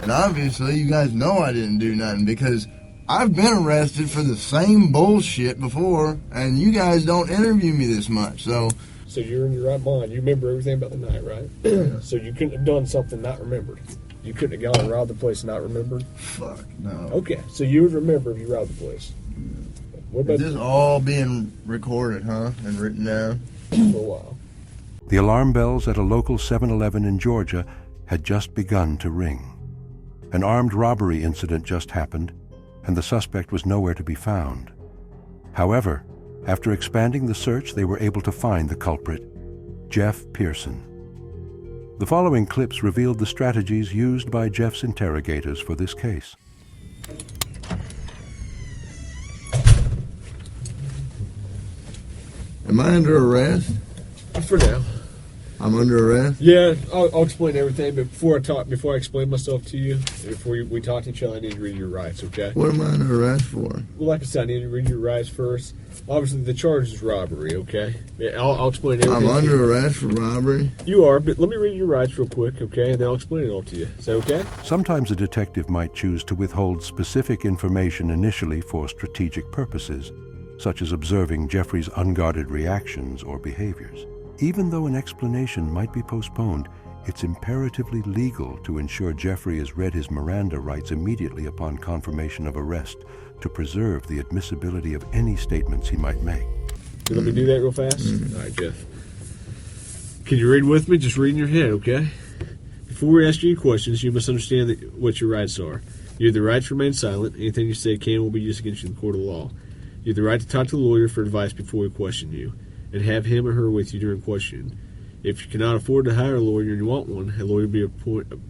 And obviously you guys know I didn't do nothing because I've been arrested for the same bullshit before, and you guys don't interview me this much, so... So you're in your right mind. You remember everything about the night, right? So you couldn't have done something not remembered. You couldn't have gone and robbed the place and not remembered? Fuck, no. Okay, so you would remember if you robbed the place. What about this all being recorded, huh? And written down? For a while. The alarm bells at a local 7-Eleven in Georgia had just begun to ring. An armed robbery incident just happened, and the suspect was nowhere to be found. However, after expanding the search, they were able to find the culprit, Jeff Pearson. The following clips revealed the strategies used by Jeff's interrogators for this case. Am I under arrest? For now. I'm under arrest? Yeah, I'll explain everything, but before I explain myself to you, before we talk to each other, I need to read your rights, okay? What am I under arrest for? Well, like I said, I need to read your rights first. Obviously, the charge is robbery, okay? I'll explain everything. I'm under arrest for robbery? You are, but let me read your rights real quick, okay? And then I'll explain it all to you. Is that okay? Sometimes a detective might choose to withhold specific information initially for strategic purposes, such as observing Jeffrey's unguarded reactions or behaviors. Even though an explanation might be postponed, it's imperatively legal to ensure Jeffrey has read his Miranda rights immediately upon confirmation of arrest to preserve the admissibility of any statements he might make. You let me do that real fast? All right, Jeff. Can you read with me? Just read in your head, okay? Before we ask you any questions, you must understand what your rights are. You have the right to remain silent. Anything you say can and will be used against you in the court of law. You have the right to talk to the lawyer for advice before we question you, and have him or her with you during questioning. If you cannot afford to hire a lawyer and you want one, a lawyer will be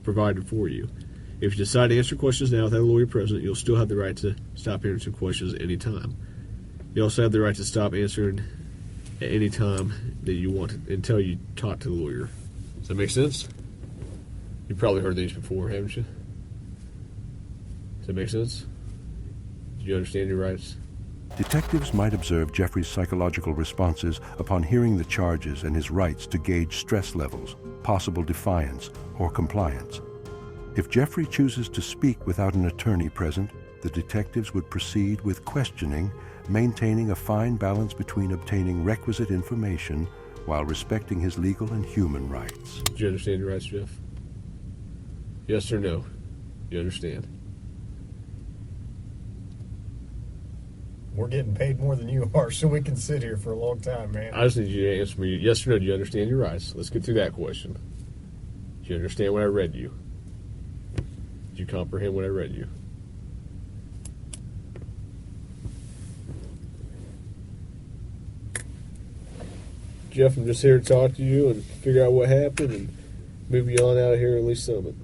provided for you. If you decide to answer questions now without a lawyer present, you'll still have the right to stop answering questions at any time. You also have the right to stop answering at any time that you want until you talk to the lawyer. Does that make sense? You've probably heard these before, haven't you? Does that make sense? Do you understand your rights? Detectives might observe Jeffrey's psychological responses upon hearing the charges and his rights to gauge stress levels, possible defiance, or compliance. If Jeffrey chooses to speak without an attorney present, the detectives would proceed with questioning, maintaining a fine balance between obtaining requisite information while respecting his legal and human rights. Do you understand your rights, Jeff? Yes or no? You understand? We're getting paid more than you are, so we can sit here for a long time, man. I just need you to answer me yes or no. Do you understand your rights? Let's get through that question. Do you understand what I read you? Did you comprehend what I read you? Jeff, I'm just here to talk to you and figure out what happened and move you on out of here at least some of it.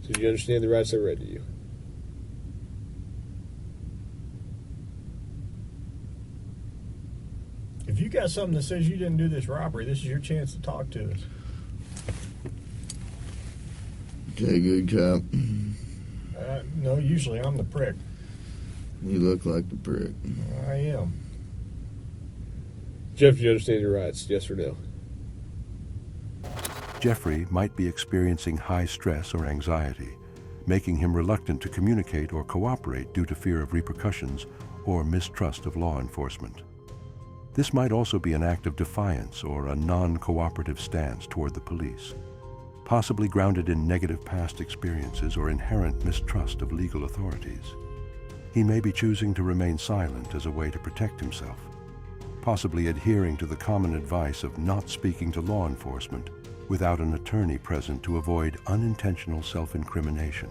So do you understand the rights I read to you? If you got something that says you didn't do this robbery, this is your chance to talk to us. Okay, good cop. No, usually I'm the prick. You look like the prick. I am. Jeff, do you understand your rights? Yes or no? Jeffrey might be experiencing high stress or anxiety, making him reluctant to communicate or cooperate due to fear of repercussions or mistrust of law enforcement. This might also be an act of defiance or a non-cooperative stance toward the police, possibly grounded in negative past experiences or inherent mistrust of legal authorities. He may be choosing to remain silent as a way to protect himself, possibly adhering to the common advice of not speaking to law enforcement without an attorney present to avoid unintentional self-incrimination.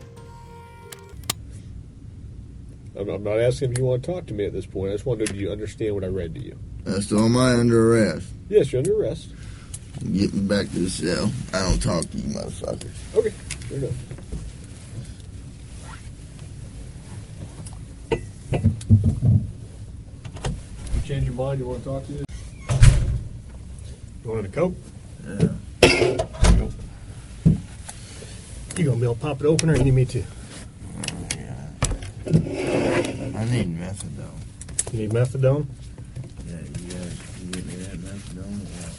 I'm not asking if you want to talk to me at this point. I just want to know, do you understand what I read to you? So am I under arrest? Yes, you're under arrest. Get me back to the cell. I don't talk to you motherfuckers. Okay, fair enough. You change your mind? You want to talk to you? You wanted a Coke? Yeah. You gonna be able to pop it open, or you need me to? I need methadone. You need methadone? Yeah, you guys can get me that methadone or what?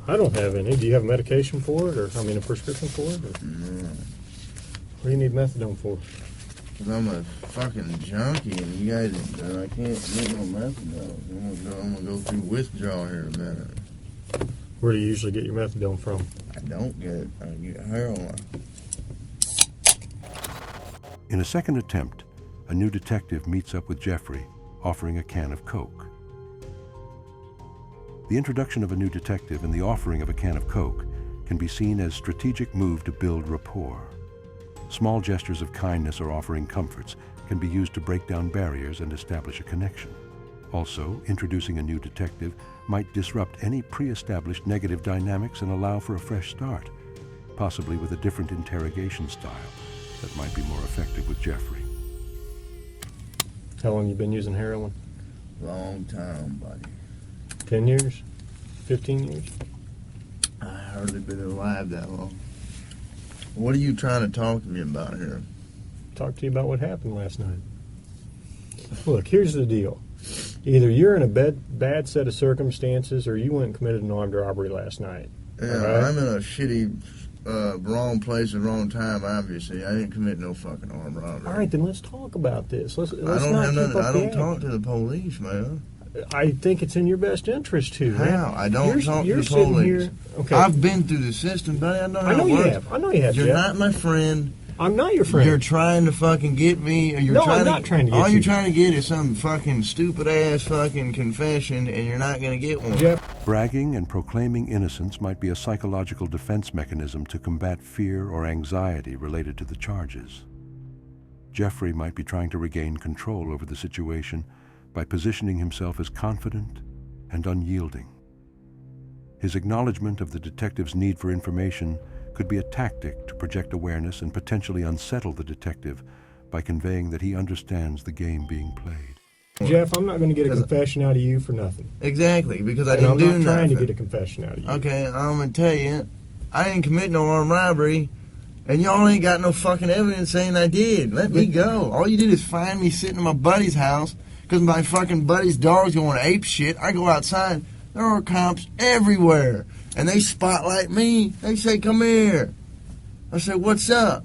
I don't have any. Do you have medication for it, or a prescription for it? Or? No. do you need methadone for? Because I'm a fucking junkie and you guys, I can't get no methadone. I'm gonna go through withdrawal here in a minute. Where do you usually get your methadone from? I don't get it. I get heroin. In a second attempt, a new detective meets up with Jeffrey, offering a can of Coke. The introduction of a new detective and the offering of a can of Coke can be seen as a strategic move to build rapport. Small gestures of kindness or offering comforts can be used to break down barriers and establish a connection. Also, introducing a new detective might disrupt any pre-established negative dynamics and allow for a fresh start, possibly with a different interrogation style that might be more effective with Jeffrey. How long you been using heroin? Long time, buddy. 10 years? 15 years? I hardly been alive that long. What are you trying to talk to me about here? Talk to you about what happened last night. Look, here's the deal. Either you're in a bad set of circumstances or you went and committed an armed robbery last night. Yeah, right? I'm in a shitty, wrong place at wrong time, obviously. I didn't commit no fucking armed robbery. All right, then let's talk about this. Let's I not don't have keep nothing. up I the don't talk act. to the police, man. I think it's in your best interest to. How? Man. I don't talk to you're the sitting police. Here, okay. I've been through the system, buddy. I know how I know it you works. have. I know you have, You're Jeff. not my friend. I'm not your friend. You're trying to fucking get me. Or you're No, trying I'm not trying to get all you. you're trying to get is some fucking stupid ass fucking confession, and you're not gonna get one. Jeff. Bragging and proclaiming innocence might be a psychological defense mechanism to combat fear or anxiety related to the charges. Jeffrey might be trying to regain control over the situation by positioning himself as confident and unyielding. His acknowledgement of the detective's need for information could be a tactic to project awareness and potentially unsettle the detective by conveying that he understands the game being played. Jeff, I'm not going to get a confession out of you for nothing. Exactly, because I And didn't I'm do not nothing. trying to get a confession out of you. Okay, I'm gonna tell you, I didn't commit no armed robbery, and y'all ain't got no fucking evidence saying I did. Let me go. All you did is find me sitting in my buddy's house because my fucking buddy's dog's going ape shit. I go outside, there are cops everywhere, and they spotlight me. They say, "Come here." I say, "What's up?"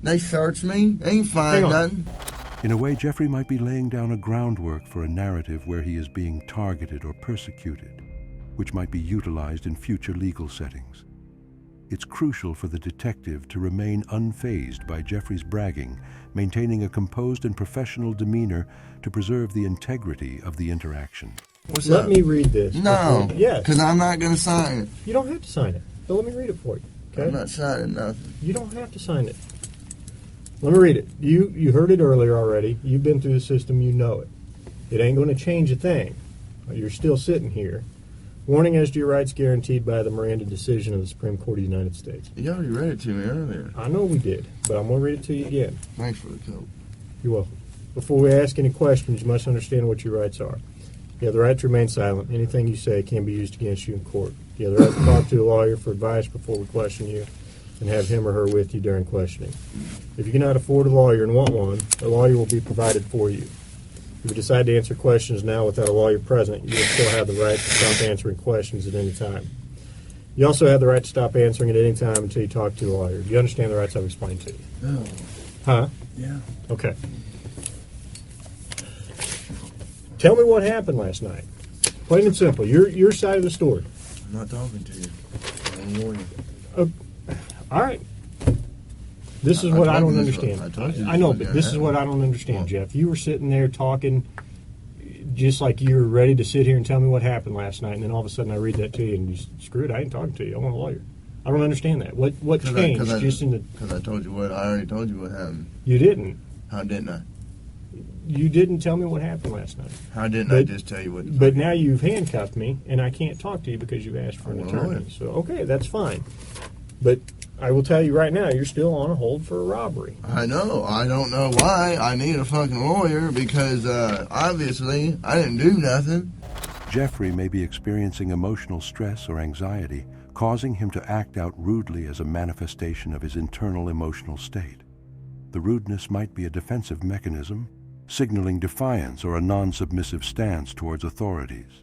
They search me. They ain't find Hang on. nothing. In a way, Jeffrey might be laying down a groundwork for a narrative where he is being targeted or persecuted, which might be utilized in future legal settings. It's crucial for the detective to remain unfazed by Jeffrey's bragging, maintaining a composed and professional demeanor to preserve the integrity of the interaction. What's Let up? me read this. No, before- Yes. because I'm not gonna sign it. You don't have to sign it. But let me read it for you. Okay? I'm not signing nothing. You don't have to sign it. Let me read it. You heard it earlier already. You've been through the system. You know it. It ain't going to change a thing. You're still sitting here. Warning as to your rights guaranteed by the Miranda decision of the Supreme Court of the United States. You already read it to me earlier. I know we did, but I'm going to read it to you again. Thanks for the coke. You're welcome. Before we ask any questions, you must understand what your rights are. You have the right to remain silent. Anything you say can be used against you in court. You have the right to talk to a lawyer for advice before we question you and have him or her with you during questioning. If you cannot afford a lawyer and want one, a lawyer will be provided for you. If you decide to answer questions now without a lawyer present, you will still have the right to stop answering questions at any time. You also have the right to stop answering at any time until you talk to a lawyer. Do you understand the rights I've explained to you? Oh, Huh? yeah. Okay. Tell me what happened last night. Plain and simple. Your side of the story. I'm not talking to you. I'm warning All right. This is I what I told don't you this was- understand. I told you I this know, was but gonna this is happen. what I don't understand, Well- Jeff. You were sitting there talking just like you were ready to sit here and tell me what happened last night, and then all of a sudden I read that to you, and you screw it, I ain't talking to you. I want a lawyer. I don't understand that. What changed just in the... Because I told you what. I already told you what happened. You didn't. How didn't I? You didn't tell me what happened last night. How didn't I But- just tell you what? But now you've handcuffed me, and I can't talk to you because you've asked for an I want a attorney. lawyer. So, okay, that's fine. But I will tell you right now, you're still on a hold for a robbery. I know. I don't know why. I need a fucking lawyer because obviously I didn't do nothing. Jeffrey may be experiencing emotional stress or anxiety, causing him to act out rudely as a manifestation of his internal emotional state. The rudeness might be a defensive mechanism, signaling defiance or a non-submissive stance towards authorities.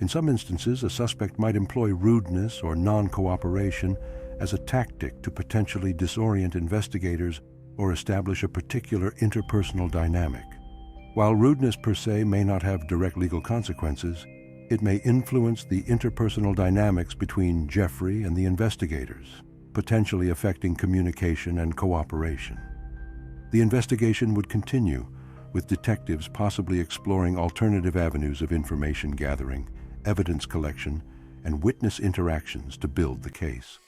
In some instances, a suspect might employ rudeness or non-cooperation as a tactic to potentially disorient investigators or establish a particular interpersonal dynamic. While rudeness per se may not have direct legal consequences, it may influence the interpersonal dynamics between Jeffrey and the investigators, potentially affecting communication and cooperation. The investigation would continue, with detectives possibly exploring alternative avenues of information gathering, evidence collection, and witness interactions to build the case.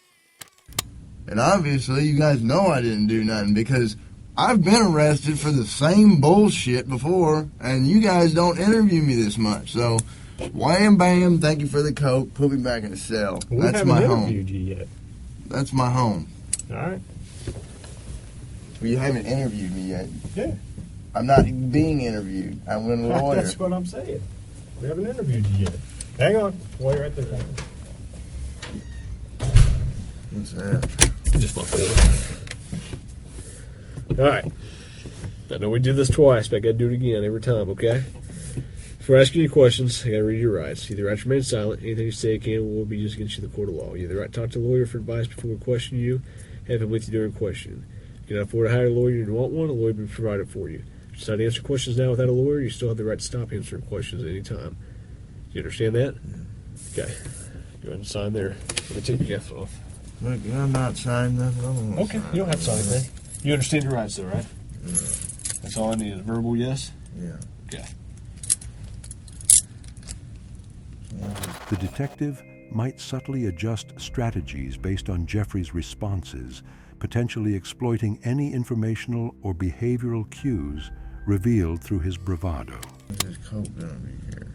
And obviously, you guys know I didn't do nothing because I've been arrested for the same bullshit before, and you guys don't interview me this much. So, wham bam, thank you for the coke, put me back in the cell. We That's haven't my interviewed home. you yet. That's my home. All right. Well, you haven't interviewed me yet. Yeah. I'm not being interviewed. I'm a lawyer. That's what I'm saying. We haven't interviewed you yet. Hang on. Wait right there. What's that? Just my phone. All right. I know we did this twice, but I got to do it again every time, okay? Before asking you questions, I got to read your rights. You have the right to remain silent. Anything you say can or will be used against you in the court of law. You have the right to talk to a lawyer for advice before we question you. Have him with you during questioning. If you cannot afford to hire a lawyer and you don't want one, a lawyer will be provided for you. If you decide to answer questions now without a lawyer, you still have the right to stop answering questions at any time. Do you understand that? Okay. Go ahead and sign there. Let me take your cuffs off. Look, I'm not signing nothing. I don't want Okay, you don't have to sign anything. You understand your rights, though, right? Yeah. That's all I need is a verbal yes? Yeah. Okay. The detective might subtly adjust strategies based on Jeffrey's responses, potentially exploiting any informational or behavioral cues revealed through his bravado. Is this coke gonna be here?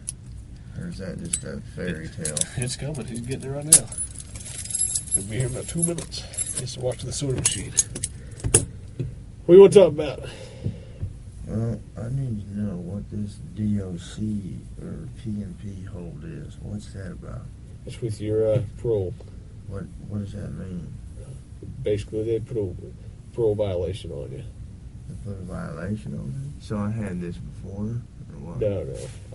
Or is that just a fairy tale? It's coming. He's getting it right now. He'll be here in about 2 minutes. Just watching the soda machine. What do you want to talk about? Well, I need to know what this DOC or PNP hold is. What's that about? It's with your parole. What does that mean? Basically, they put a parole violation on you. They put a violation on me? So I had this before? Or what? No.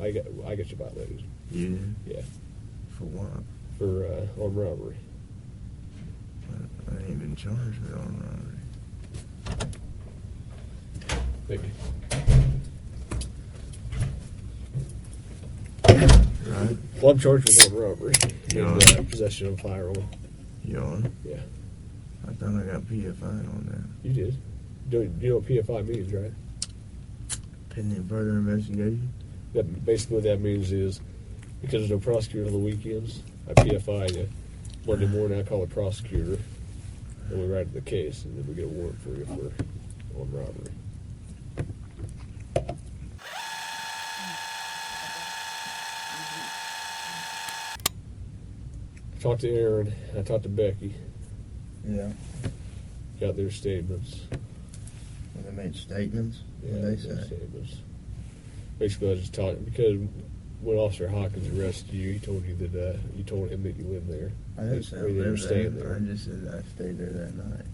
I got you violated. You did? Yeah. For what? For armed robbery. I ain't been charged with armed robbery. Maybe. Right? Well, I'm charged with armed robbery and Yeah. possession of a firearm. You on? Yeah. I thought I got PFI on that. You did. You know what PFI means, right? Pending further investigation? Basically what that means is because there's no prosecutor on the weekends, I PFI you. Monday morning I call a prosecutor and we write the case and then we get a warrant for you for armed robbery. I talked to Aaron, I talked to Becky, Yeah. got their statements. When they made statements? Yeah, What they their say? statements. Basically I was just talking because when Officer Hawkins arrested you, he told you that you told him that you lived there. I didn't say I Or you were lived staying there. there. I just said I stayed there that night.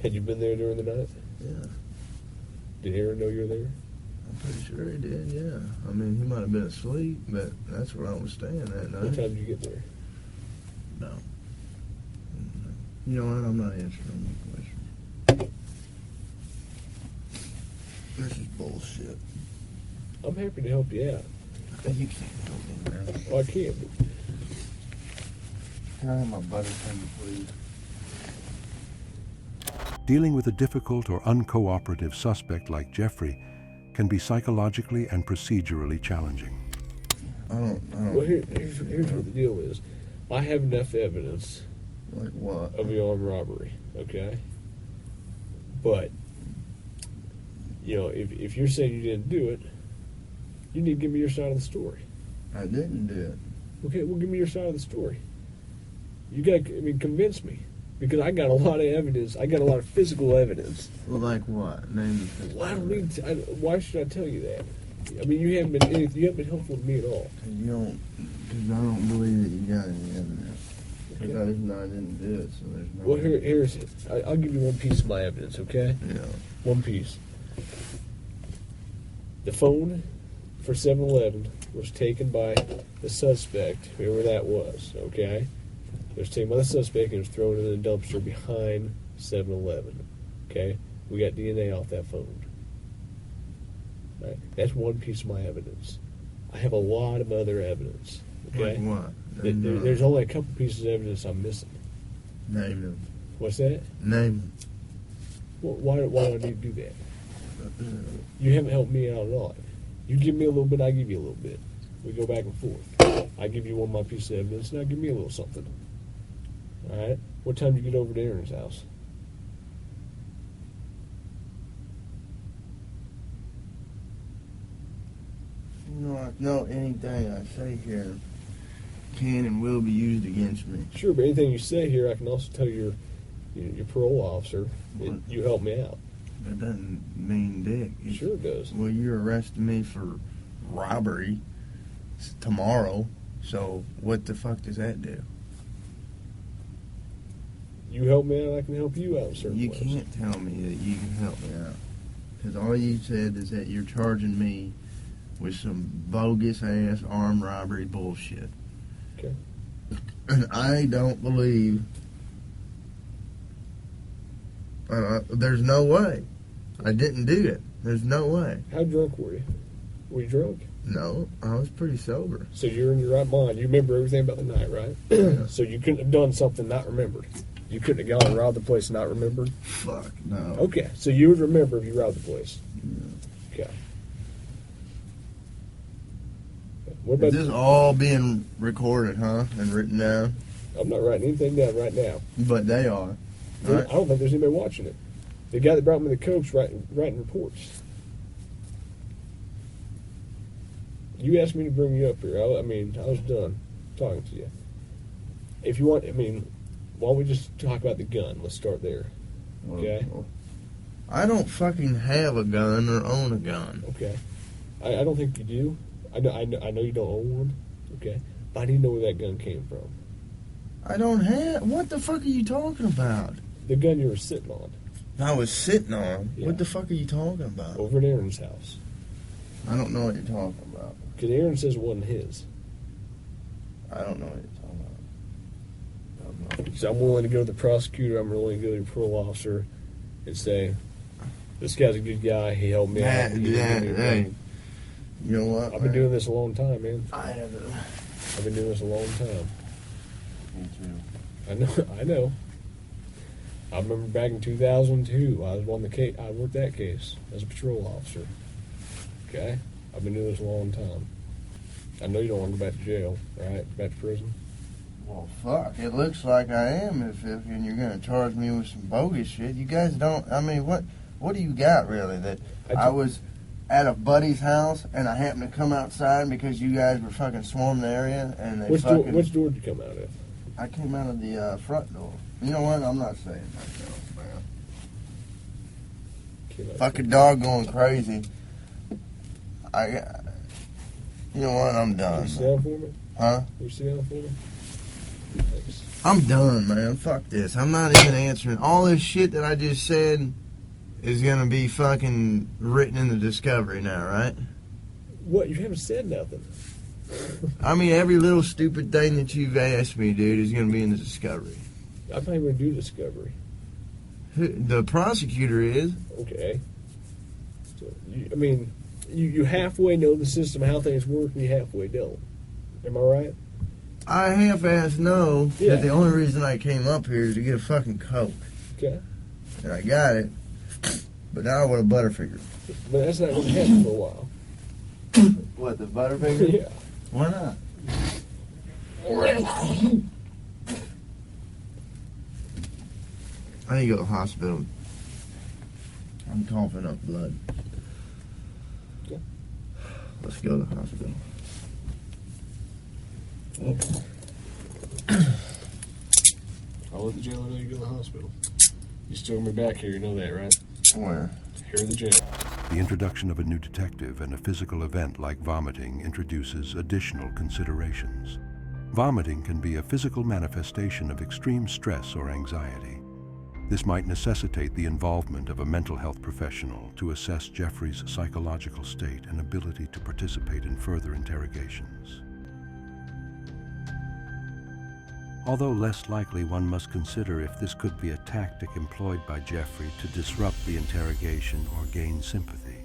Had you been there during the night? Yeah. Did Aaron know you were there? I'm pretty sure he did, yeah. I mean, he might have been asleep, but that's where I was staying that What night. time did you get there? No. You know what? I'm not answering any question. This is bullshit. I'm happy to help you out. You can't help me, man. Oh, I can. Can I have my butter pen, please? Dealing with a difficult or uncooperative suspect like Jeffrey can be psychologically and procedurally challenging. I don't. Well, here's what the deal is. I have enough evidence Like what? of your armed robbery, okay? But, if you're saying you didn't do it, you need to give me your side of the story. I didn't do it. Okay, well, give me your side of the story. You got to, convince me. Because I got a lot of evidence. I got a lot of physical evidence. Well, like what? Name the physical Well, I don't evidence. need to, why should I tell you that? You haven't been helpful to me at all. Because I don't believe that you got any evidence. Because I didn't do it, so there's no. Well, here's it. I'll give you one piece of my evidence, okay? Yeah. One piece. The phone for 7-Eleven was taken by the suspect, whoever that was, okay? It was taken by the suspect and was thrown in a dumpster behind 7-Eleven, okay? We got DNA off that phone. Right? That's one piece of my evidence. I have a lot of other evidence. Okay? Like what? There's only a couple pieces of evidence I'm missing. Name them. What's that? Name them. Well, why do I need to do that? You haven't helped me out at all. You give me a little bit, I give you a little bit. We go back and forth. I give you one of my pieces of evidence, now give me a little something. All right? What time do you get over to Aaron's house? No, anything I say here can and will be used against me. Sure, but anything you say here, I can also tell your parole officer that you helped me out. That doesn't mean dick. Sure it does. Well, you're arresting me for robbery tomorrow, so what the fuck does that do? You help me out, I can help you out in certain You ways. can't tell me that you can help me out. Because all you said is that you're charging me with some bogus-ass armed robbery bullshit. Okay. And I don't believe... there's no way. I didn't do it. There's no way. How drunk were you? Were you drunk? No, I was pretty sober. So you're in your right mind. You remember everything about the night, right? So you couldn't have done something not remembered. You couldn't have gone and robbed the place and not remembered? Fuck, no. Okay, so you would remember if you robbed the place. Okay. What about Is this all being recorded, huh? And written down? I'm not writing anything down right now. But they are. Right? I don't think there's anybody watching it. The guy that brought me the coke's writing reports. You asked me to bring you up here. I was done talking to you. If you want, why don't we just talk about the gun? Let's start there. Okay? I don't fucking have a gun or own a gun. Okay. I don't think you do. I know you don't own one. Okay. But I need to know where that gun came from. I don't have... What the fuck are you talking about? The gun you were sitting on. I was sitting on? Yeah. What the fuck are you talking about? Over at Aaron's house. I don't know what you're talking about. Because Aaron says it wasn't his. I don't know what you're talking about. So I'm willing to go to the prosecutor, I'm willing to go to the parole officer and say, this guy's a good guy, he helped me out. Hey, you know what? I've been doing this a long time, man. I I've been doing this a long time. Me too. I know. I remember back in 2002, I was on the case. I worked that case as a patrol officer. Okay, I've been doing this a long time. I know you don't want to go back to jail, right? Back to prison. Well, fuck. It looks like I am if and you're going to charge me with some bogus shit. You guys don't... what do you got, really? That I was at a buddy's house and I happened to come outside because you guys were fucking swarming the area and they Which door did you come out of? I came out of the front door. You know what? I'm not saying myself, man. Fucking dog going crazy. You know what? I'm done. Can you sit down for me? Huh? Can you sit down for me? Thanks. I'm done, man. Fuck this. I'm not even answering. All this shit that I just said is gonna be fucking written in the discovery now, right? What? You haven't said nothing. Every little stupid thing that you've asked me, dude, is gonna be in the discovery. I'm not even going to do discovery. The prosecutor is. Okay. So, you halfway know the system, how things work, and you halfway don't. Am I right? I half-assed know Yeah. that the only reason I came up here is to get a fucking Coke. Okay. And I got it. But now I want a Butterfinger. But that's not going to happen for a while. What, the Butterfinger? Yeah. Why not? I need to go to the hospital. I'm coughing up blood. Okay. Let's go to the hospital. I'll let the jailer know you go to the hospital. You still me back here, you know that, right? Where? Here in the jail. The introduction of a new detective and a physical event like vomiting introduces additional considerations. Vomiting can be a physical manifestation of extreme stress or anxiety. This might necessitate the involvement of a mental health professional to assess Jeffrey's psychological state and ability to participate in further interrogations. although less likely, one must consider if this could be a tactic employed by Jeffrey to disrupt the interrogation or gain sympathy.